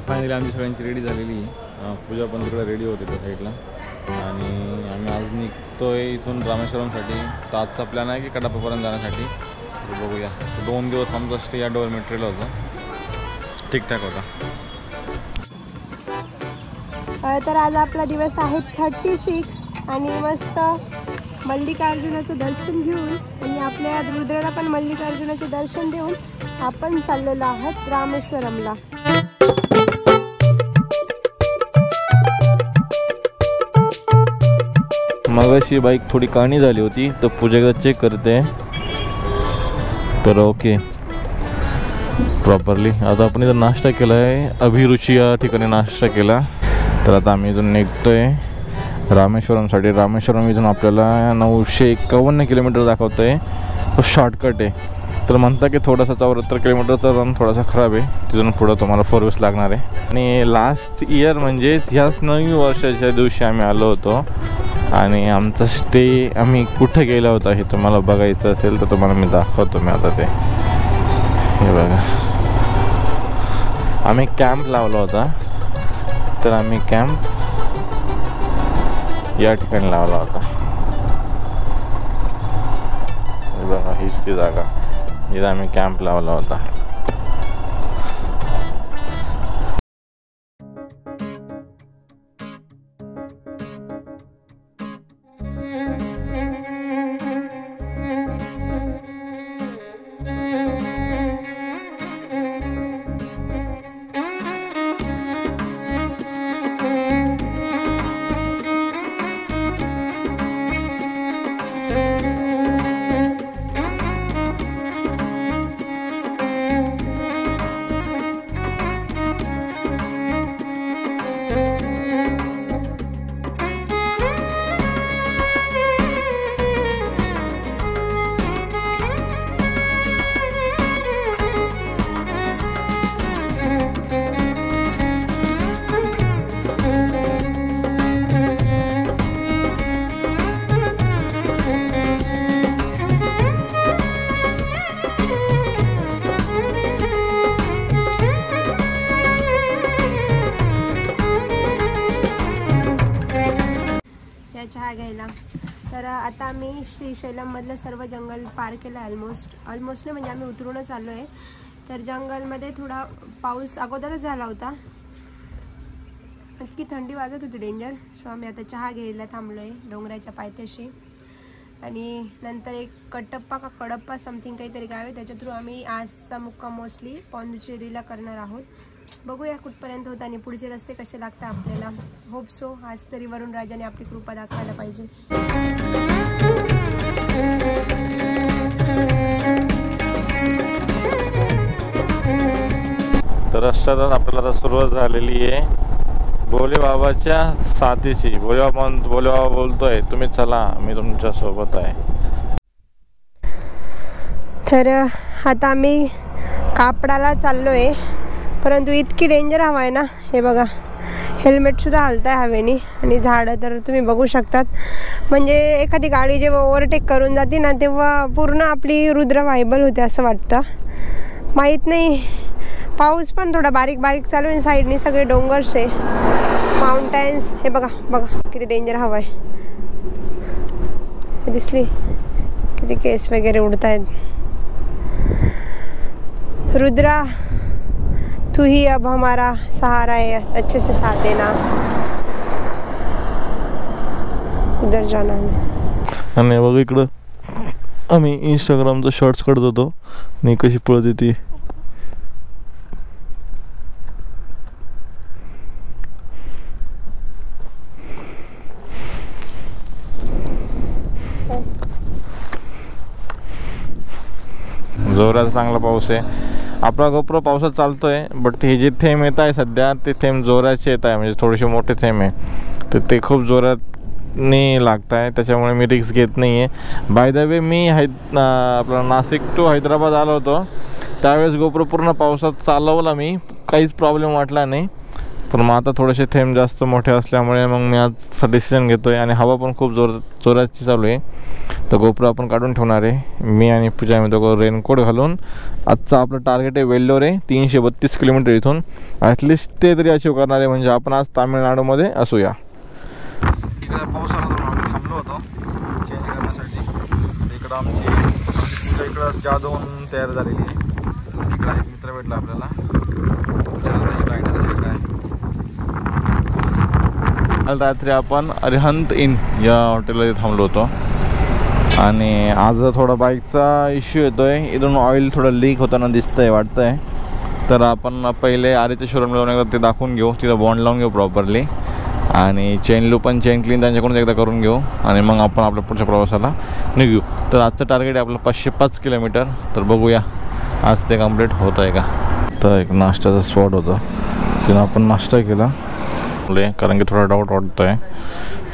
तर फायनली आमची सगळ्यांची रेडी झालेली. पूजा पण तिकडे रेडी होते त्या साईडला आणि आम्ही आज निघतोय इथून रामेश्वरमसाठी. तर आजचा प्लॅन आहे की कडापापर्यंत जाण्यासाठी. तर बघूया. 2 दिवस आमचा स्टे या डोरमेट्रीला होता. ठीकठाक होता. तर आज आपला दिवस आहे 36 आणि मस्त मल्लिकार्जुनाचं दर्शन घेऊन आणि आपल्या रुद्राला पण मल्लिकार्जुनाचं दर्शन देऊन आपण चाललेलो आहोत रामेश्वरमला. मगाशी बाईक थोडी काणी झाली होती तर पूजा चेक करते तर ओके प्रॉपरली. आता आपण इथं नाश्ता केला आहे. अभिरुची या ठिकाणी नाश्ता केला. तर आता आम्ही इथून निघतोय रामेश्वरमसाठी. रामेश्वरम इथून आपल्याला 951 किलोमीटर दाखवतं आहे. तो शॉर्टकट आहे. तर म्हणता की थोडासा 74 किलोमीटरचा रन थोडासा खराब आहे. तिथून पुढं तुम्हाला 4 व्हील्स लागणार आहे. आणि लास्ट इयर म्हणजे ह्याच नवीन वर्षाच्या दिवशी आम्ही आलो होतो आणि आमचा स्टे आम्ही कुठं गेला होता हे तुम्हाला बघायचं असेल तर तुम्हाला मी दाखवतो. मी आता ते हे बघा. आम्ही कॅम्प लावला होता. तर आम्ही कॅम्प या ठिकाणी लावला होता. हे बघा हीच ती जागा जिथं आम्ही कॅम्प लावला होता. चहा घ्यायला. तर आता आम्ही श्रीशैलममधलं सर्व जंगल पार केलं. ऑलमोस्ट नाही म्हणजे आम्ही उतरूनच आलो आहे. तर जंगलमध्ये थोडा पाऊस अगोदरच झाला होता. इतकी थंडी वाजत होती डेंजर. सो आम्ही आता चहा घ्यायला थांबलो आहे डोंगराच्या पायथ्याशी. आणि नंतर एक कडप्पा समथिंग काहीतरी गाव आहे. त्याच्या थ्रू आम्ही आजचा मुक्काम मोस्टली पॉंडिचेरीला करणार आहोत. बघूया कुठपर्यंत होतं आणि पुढचे रस्ते कसे लागतात आपल्याला. होप सो आज तरी वरुण राजाने आपली कृपा दाखवायला पाहिजे. तर रस्त्यात आपल्याला आता सुरुवात झालेली आहे भोले बाबाच्या साथीची. भोले बाबा बोलतोय तुम्ही चला मी तुमच्या सोबत आहे. तर आता आम्ही कापडाला चाललो आहे. परंतु इतकी डेंजर हवा आहे ना. हे बघा हेल्मेटसुद्धा हलत आहे हवेने. आणि झाडं तर तुम्ही बघू शकतात. म्हणजे एखादी गाडी जेव्हा ओव्हरटेक करून जाते ना तेव्हा पूर्ण आपली रुद्र व्हायबल होते असं वाटतं. माहीत नाही. पाऊस पण थोडा बारीक बारीक चालू आहे. साईडने सगळे डोंगर्स आहे माउंटेन्स. हे बघा किती डेंजर हवा आहे. दिसली किती केस वगैरे उडत आहेत. रुद्रा तू ही अब हमारा सहारा है, अच्छे से साथ देना. उधर जाना है. आणि बघ इकडं आम्ही इंस्टाग्रामचा शॉर्ट्स काढत होतो आणि कशी पळत येते. जोराचा चांगला पाऊस आहे. आपला गोप्रो पावसात चालतोय बट हे जे थेंब येत आहे सध्या ते थेंब जोराचे येत आहे. म्हणजे थोडेसे मोठे थेंब आहे तर ते खूप जोरातने लागत आहे. त्याच्यामुळे मी रिस्क घेत नाही आहे. बाय द वे मी आपला नाशिक टू हैदराबाद आलो होतो त्यावेळेस गोप्रो पूर्ण पावसात चालवला मी. काहीच प्रॉब्लेम वाटला नाही. पण मग आता थोडेसे थेंब जास्त मोठे असल्यामुळे मग मी आज डिसिजन घेतो आहे. आणि हवा पण खूप जोराची चालू आहे. तर गोप्रो आपण काढून ठेवणार आहे. मी आणि पूजा आम्ही दोघं रेनकोट घालून. आजचं आपलं टार्गेट आहे वेल्लोर आहे, 332 किलोमीटर इथून. ॲटलिस्ट ते तरी अचीव करणार आहे, म्हणजे आपण आज तामिळनाडूमध्ये असूया. इकडे पाऊस आला तर आम्ही थांबलो होतो चेंज करण्यासाठी. इकडं आमची पूजा इकडं जादून तयार झालेली आहे. इकडं एक मित्र भेटला आपल्याला, रायडर आहे. काल रात्री आपण अरिहंत इन या हॉटेलमध्ये थांबलो होतो. आणि आज थोडा बाईकचा इश्यू येतो आहे. इथून ऑइल थोडं लीक होताना दिसतं आहे, वाटतं आहे. तर आपण पहिले आरेच्या शोरूमला जाऊन एकदा ते दाखवून घेऊ, तिथं बॉन्ड लावून घेऊ प्रॉपरली. आणि चेन लूप आणि चेन क्लीन त्यांच्याकडून एकदा करून घेऊ. आणि मग आपण आपल्या पुढच्या प्रवासाला निघू. तर आजचं टार्गेट आहे आपलं 505 किलोमीटर. तर बघूया आज ते कंप्लीट होत आहे का. तर एक नाश्त्याचा स्पॉट होता, तिथं आपण नाश्ता केला कारण की थोडा डाऊट वाटतो आहे.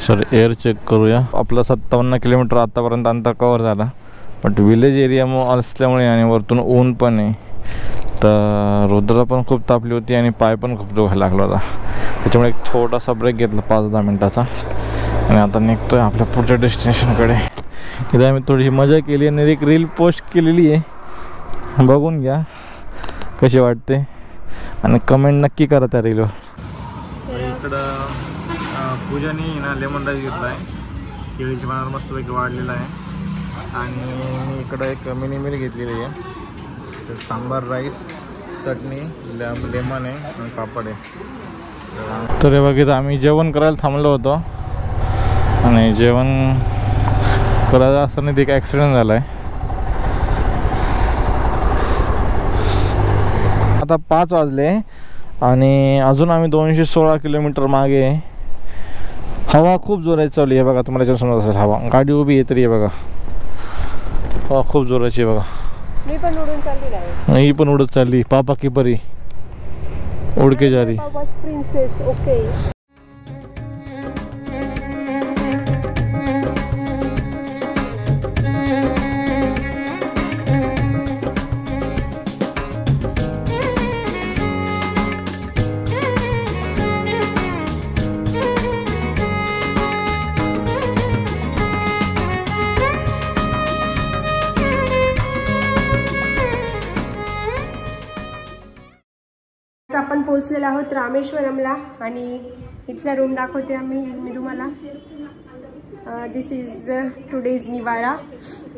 सर एअर चेक करूया. आपलं 57 किलोमीटर आत्तापर्यंत अंतर कवर झाला. बट विलेज एरिया असल्यामुळे आणि वरतून ऊन पण आहे, तर रुद्र पण खूप तापली होती आणि पाय पण खूप दुखायला लागला होता. त्याच्यामुळे एक छोटासा ब्रेक घेतला 5-10 मिनटाचा. आणि आता निघतो आहे आपल्या पुढच्या डेस्टिनेशनकडे. इथं आम्ही थोडीशी मजा केली आणि एक रील पोस्ट केलेली आहे, बघून घ्या कशी वाटते आणि कमेंट नक्की करा त्या रीलवर. इकडं पूजाने ना लेमन राईस घेतला आहे, केळीच्या पानावर मस्तपैकी वाढलेला आहे. आणि मी इकडं एक मिनी मिल घेतलेली आहे, तर सांबार राईस, चटणी, लेमन आहे आणि पापड आहे. तर हे बघितलं आम्ही जेवण करायला थांबलो होतो आणि जेवण करायला असताना एक ॲक्सिडेंट झाला आहे. आता 5 वाजले आणि अजून आम्ही 216 किलोमीटर मागे. हवा खूप जोराची चालली आहे बघा, तुम्हाला जर समजत असेल. हवा गाडी उभी आहे तरी आहे बघा, हवा खूप जोराची आहे बघा. मी पण उडून चालली आहे, ही पण उडत चालली. पापा की परी उडके जा रही. Princess okay. आपण पोहोचलेलो आहोत रामेश्वरमला आणि इथला रूम दाखवते मी तुम्हाला. दिस इज टुडेज निवारा.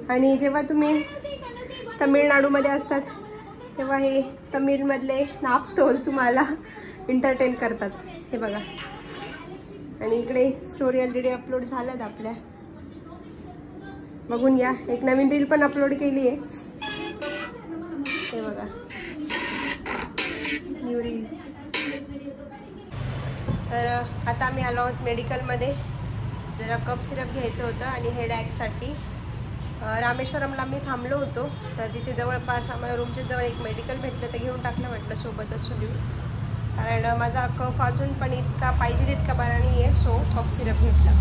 आणि जेव्हा तुम्ही तमिळनाडूमध्ये असतात तेव्हा हे तमिळमधले नापतोल तुम्हाला एंटरटेन करतात, हे बघा. आणि इकडे स्टोरी ऑलरेडी अपलोड झाल्यात आपल्या, बघून घ्या. एक नवीन रील पण अपलोड केली आहे, हे बघा, न्यू रील. तर आता आम्ही आलो आहोत मेडिकलमध्ये. जरा कप सिरप घ्यायचं होतं आणि हेडॅकसाठी. रामेश्वरमला मी थांबलो होतो, तर तिथे जवळपास आम्हाला रूमच्या जवळ एक मेडिकल भेटलं, तर घेऊन टाकलं. म्हटलं सोबतच सुदेऊ, कारण माझा कफ अजून पण इतका पाहिजे तितका बरा नाही आहे, सो कप सिरप घेतला.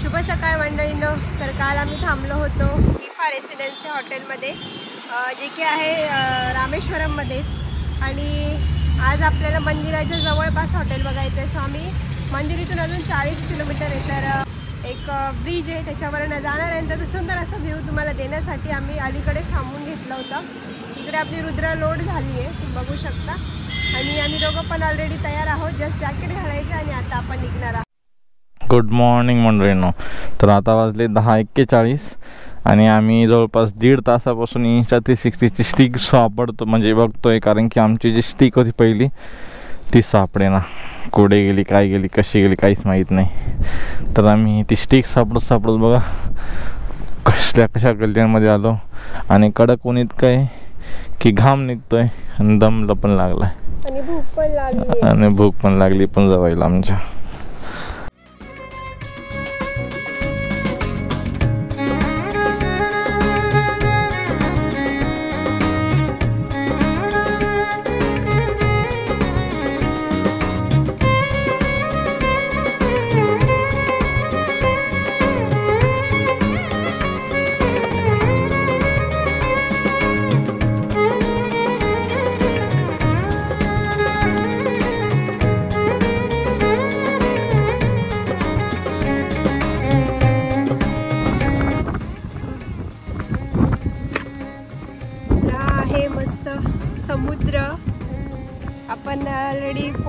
शुभ सकाळ मंडळीनं. तर काल आम्ही थांबलो होतो किफा रेसिडेन्सी हॉटेलमध्ये, जे की आहे रामेश्वरममध्येच. आणि आज आपल्याला मंदिराच्या जवळपास हॉटेल बघायचं आहे, सो आम्ही मंदिर इथून अजून 40 किलोमीटर आहे. तर एक ब्रिज आहे त्याच्यावरनं जाणार आहे. तर सुंदर असा व्ह्यू तुम्हाला देण्यासाठी आम्ही अलीकडे थांबून घेतला होता. इकडे आपली रुद्रा लोड झाली आहे, तुम्ही बघू शकता. आणि आम्ही दोघं पण ऑलरेडी तयार आहोत, जस्ट जॅकेट घालायचं आणि आता आपण निघणार आहोत. गुड मॉर्निंग मंडळींनो. तर आता वाजले 10:41 आणि आम्ही जवळपास 1.5 तासापासून इंस्टा 360ची स्टिक सापडतो म्हणजे बघतोय, कारण की आमची जी स्टिक होती पहिली ती सापडे ना. कुठे गेली, काय गेली, कशी गेली, काहीच माहीत नाही. तर आम्ही ती स्टिक सापडत बघा कशा गल्ल्यांमध्ये आलो. आणि कडक ऊन इतकं आहे की घाम निघतोय आणि दमला पण लागला आणि भूक पण लागली पण जवायला आमच्या.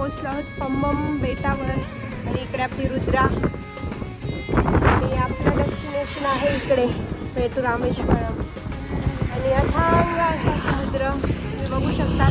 पोहोचलो आहोत पंबम बेटावर आणि इकडे आपली रुद्रा आणि आपलं डेस्टिनेशन आहे इकडे पेटू रामेश्वरम आणि अथांग असा समुद्र तुम्ही बघू शकता.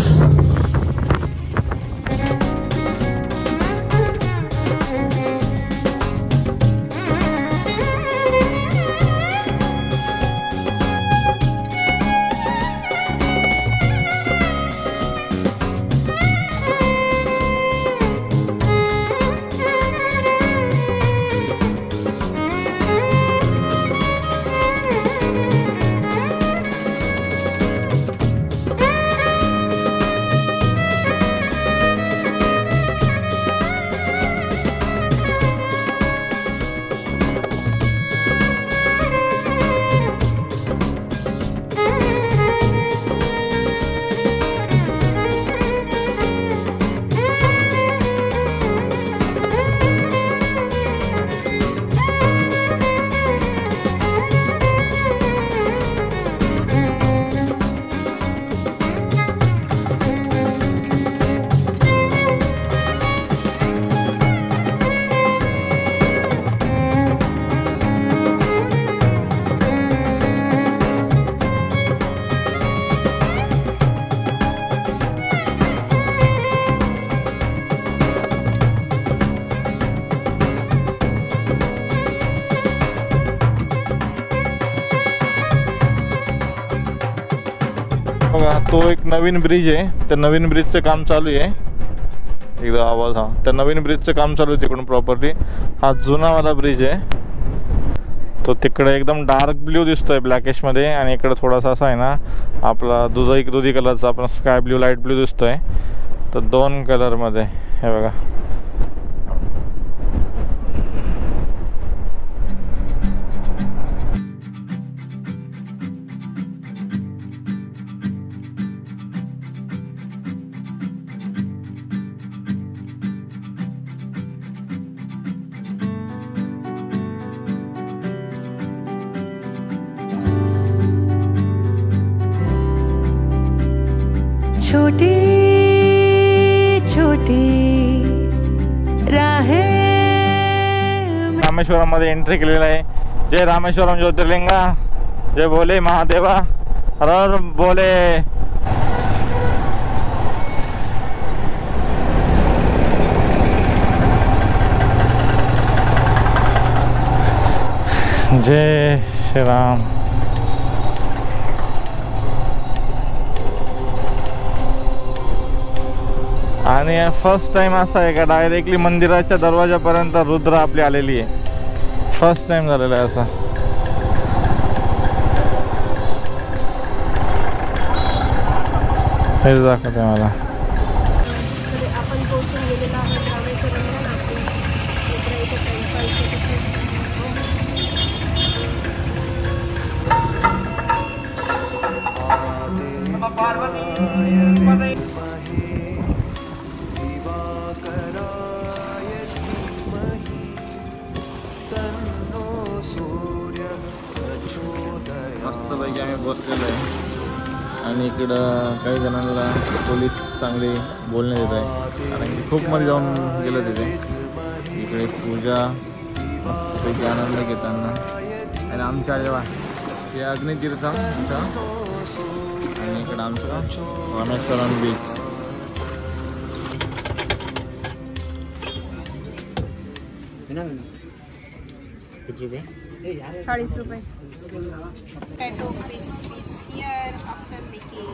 बघा तो एक नवीन ब्रिज आहे, त्या नवीन ब्रिजचं काम चालू आहे. एकदा आवाज, हा त्या नवीन ब्रिजचं काम चालू आहे तिकडून प्रॉपर्ली. हा जुनावाला ब्रिज आहे तो तिकडे एकदम डार्क ब्ल्यू दिसतोय ब्लॅकिश मध्ये आणि इकडे थोडासा असा आहे ना आपला दुधी कलरचा आपण स्काय ब्ल्यू लाईट ब्ल्यू दिसतोय. तर दोन कलर मध्ये हे बघा. छोटी छोटी राहें. रामेश्वरम मध्ये एंट्री केलेला आहे. जय रामेश्वरम ज्योतिर्लिंगा, जय भोले महादेवा, हर हर भोले. जय श्री राम. आणि फर्स्ट टाइम असा आहे का डायरेक्टली मंदिराच्या दरवाजापर्यंत रुद्र आपली आलेली आहे. फर्स्ट टाइम झालेला आहे असं. हे दाखवते मला. आपण पोहोचून गेलेलो आहोत रामेश्वरमला. मस्तपैकी आम्ही बसलेलो आहे आणि इकडं काही जणांना पोलीस चांगले बोलणे देत आहे कारण की खूप मध्ये जाऊन गेलं तिथे. इकडे पूजा मस्तपैकी आनंद घेताना आणि आमच्या जेव्हा हे अग्नितीर्थ आमचा आणि इकडं आमचा रामेश्वरम बीच. किती रुपये? 40 रुपये. Potato crispy here after making.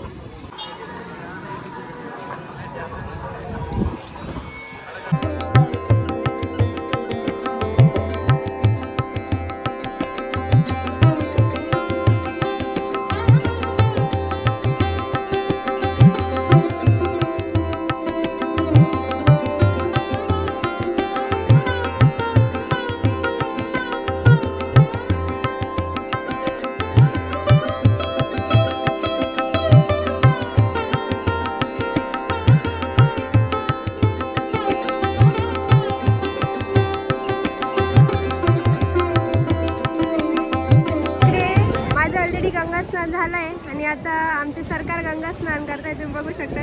स्नान झालंय आणि आता आमचे सरकार गंगा स्नान करताय. तुम्ही बघू शकता.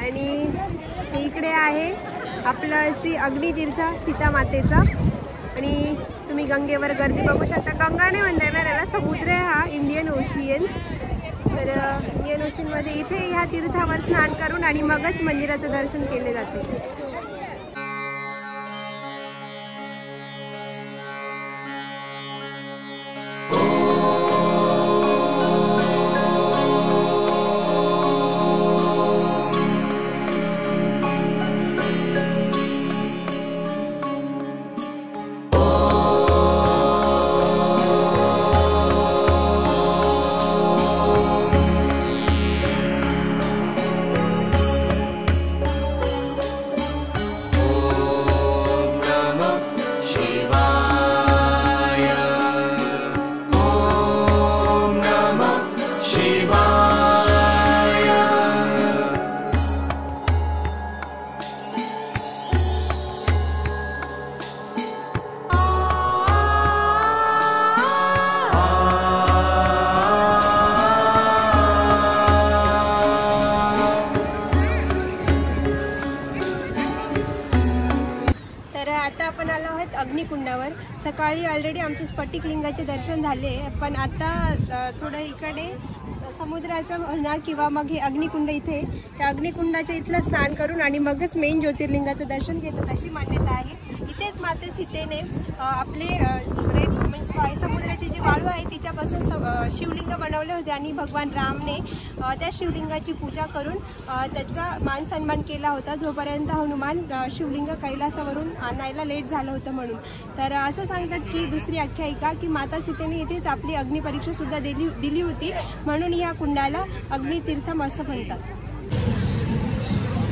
आणि इकडे आहे आपलं श्री अग्नितीर्थ सीता मातेचा. आणि तुम्ही गंगेवर गर्दी बघू शकता. गंगा नाही म्हणता येणार याला, समुद्र आहे हा, इंडियन ओशियन. तर इंडियन ओशियनमध्ये इथे ह्या तीर्थावर स्नान करून आणि मगच मंदिराचं दर्शन केले जाते. अग्निकुंडावर. सकाळी ऑलरेडी आमचे स्फटिक लिंगाचे दर्शन झाले, पण आता थोडं इकडे समुद्राचं म्हणा किंवा मग हे अग्निकुंड इथे, त्या अग्निकुंडाच्या इथलं स्नान करून आणि मगच मेन ज्योतिर्लिंगाचं दर्शन घेतात अशी मान्यता आहे. इथेच माते सीतेने आपले रेड मीन्स समुद्राची जी वाळू आहे तिच्यापासून शिवलिंग बनवले होते आणि भगवान रामने त्या शिवलिंगाची पूजा करून त्याचा मान सन्मान केला होता, जोपर्यंत हनुमान शिवलिंग कैलासावरून आणायला लेट झालं होतं म्हणून. तर असं सांगतात की दुसरी आख्यायिका की माता सीतेने इथेच आपली अग्निपरीक्षासुद्धा दिली होती, म्हणून ह्या कुंडाला अग्नितीर्थम असं म्हणतात.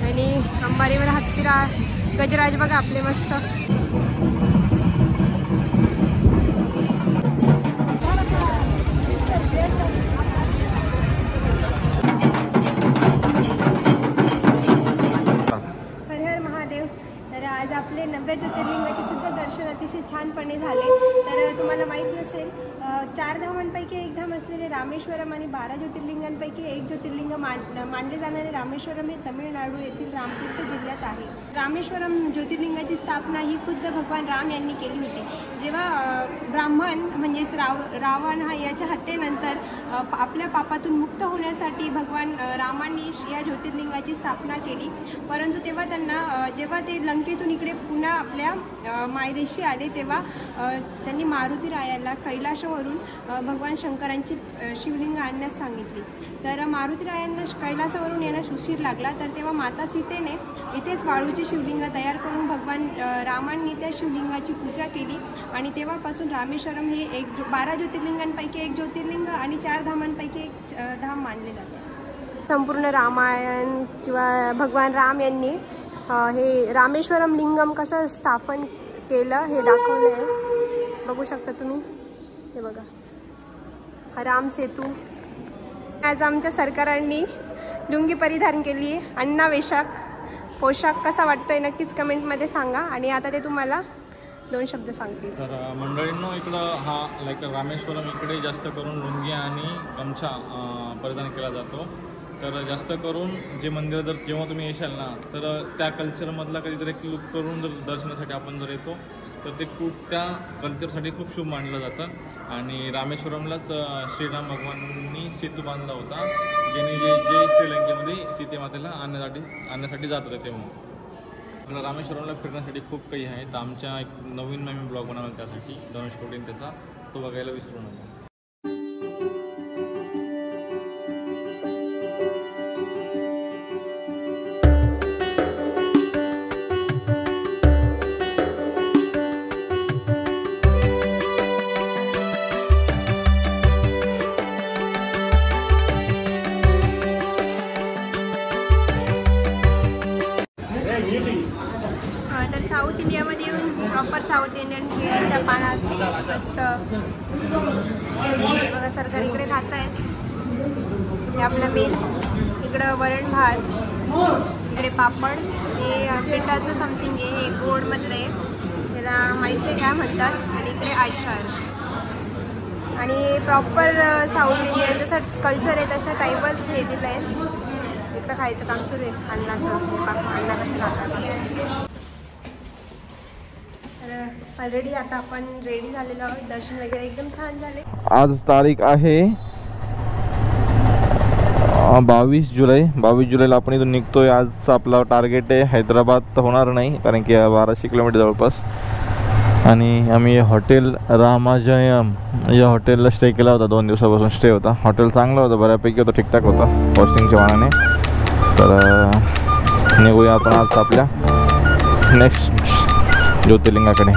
आणि अंबारीवर हत्तीरा गजराज बघा आपले मस्त. आज आपले 90 ज्योतिर्लिंगाचे सुद्धा दर्शन अतिशय छानपणे झाले. तर तुम्हाला माहीत नसेल 4 धामांपैकी एक धाम असलेले रामेश्वरम आणि 12 ज्योतिर्लिंगांपैकी एक ज्योतिर्लिंग मानले जाणारे रामेश्वरम हे तमिळनाडू येथील रामतीर्थ जिल्ह्यात आहे. रामेश्वरम ज्योतिर्लिंगाची स्थापना ही खुद्द भगवान राम यांनी केली होती. जेव्हा ब्राह्मण म्हणजेच रावण हा याच्या हत्येनंतर आपल्या पापातून मुक्त होण्यासाठी भगवान रामांनी या ज्योतिर्लिंगाची स्थापना केली. परंतु तेव्हा त्यांना जेव्हा ते लंकेतून इकडे पुन्हा आपल्या मायदेशी आले तेव्हा त्यांनी मारुती रायाला कैलासावरून भगवान शंकरांची शिवलिंग आणण्यास सांगितली. तर मारुती रायांना कैलासावरून येण्यास उशीर लागला. तर तेव्हा माता सीतेने इथेच वाळूची शिवलिंग तयार करून भगवान रामांनी त्या शिवलिंगाची पूजा केली आणि तेव्हापासून रामेश्वरम हे 12 ज्योतिर्लिंगांपैकी एक ज्योतिर्लिंग आणि 4 धामांपैकी एक धाम मानले जाते. संपूर्ण रामायण किंवा भगवान राम यांनी हे रामेश्वरम लिंगम कसं स्थापन केलं हे दाखवलं आहे. बघू शकता तुम्ही, हे बघा हा राम सेतू. आज आमच्या सरकारांनी लुंगी परिधान केली आहे, अन्नावेशाक पोशाख कसा वाटतोय नक्कीच कमेंटमध्ये सांगा. आणि आता ते तुम्हाला 2 शब्द सांगतील. तर मंडळींनो, इकडं हा लाईक रामेश्वरम इकडे जास्त करून लुंगी आणि गमछा परिधान केला जातो. तर जास्त करून जे मंदिर जर जेव्हा तुम्ही येशाल ना तर त्या कल्चरमधला कधीतरी एक लुक करून जर दर्शनासाठी आपण जर येतो तर ते त्या कल्चरसाठी खूप शुभ मानलं जातं. आणि रामेश्वरमलाच श्रीराम भगवानांनी सेतू बांधला होता, ज्याने जे श्रीलंकेमध्ये सीतेमातेला आणण्यासाठी जात होते. तेव्हा आपल्या रामेश्वरमला फिरण्यासाठी खूप काही आहे. तर आमच्या एक नवीन आम्ही ब्लॉग बनवला त्यासाठी धनुष कोटीन त्याचा, तो बघायला विसरू नका. तर साऊथ इंडियामध्ये येऊन प्रॉपर साऊथ इंडियन केळीच्या पानात मस्त बघा सरकार इकडे खात आहेत. हे आपलं मेन, इकडं वरण भात, इकडे पापड, हे पिठाचं समथिंग आहे, हे गोडमधलं आहे, त्याला माहीत नाही काय म्हणतात. आणि इकडे आचार. आणि प्रॉपर साऊथ इंडियन जसं कल्चर आहे तसं टाईपच हे दिलं आहे. इकडं खायचं काम सुरू आहे अन्नाचं. अण्णा कसे खातात. तर ऑलरेडी आता आपण रेडी झालेलो आहोत. दर्शन वगैरे एकदम छान झाले. आज तारीख आहे 22 जुलै. 22 जुलैला आपण इथून निघतोय. आजचं आपला टार्गेट आहे हैदराबाद तर होणार नाही कारण की 1200 किलोमीटर जवळपास. आणि आम्ही हॉटेल रामाजयम या हॉटेलला स्टे केला होता. 2 दिवसापासून स्टे होता. हॉटेल चांगलं होतं, बऱ्यापैकी होतं, ठीकठाक होता कॉस्टिंगच्या मानाने. तर निघूया आपण आज आपल्या नेक्स्ट ज्योतिर्लिंगाकडे.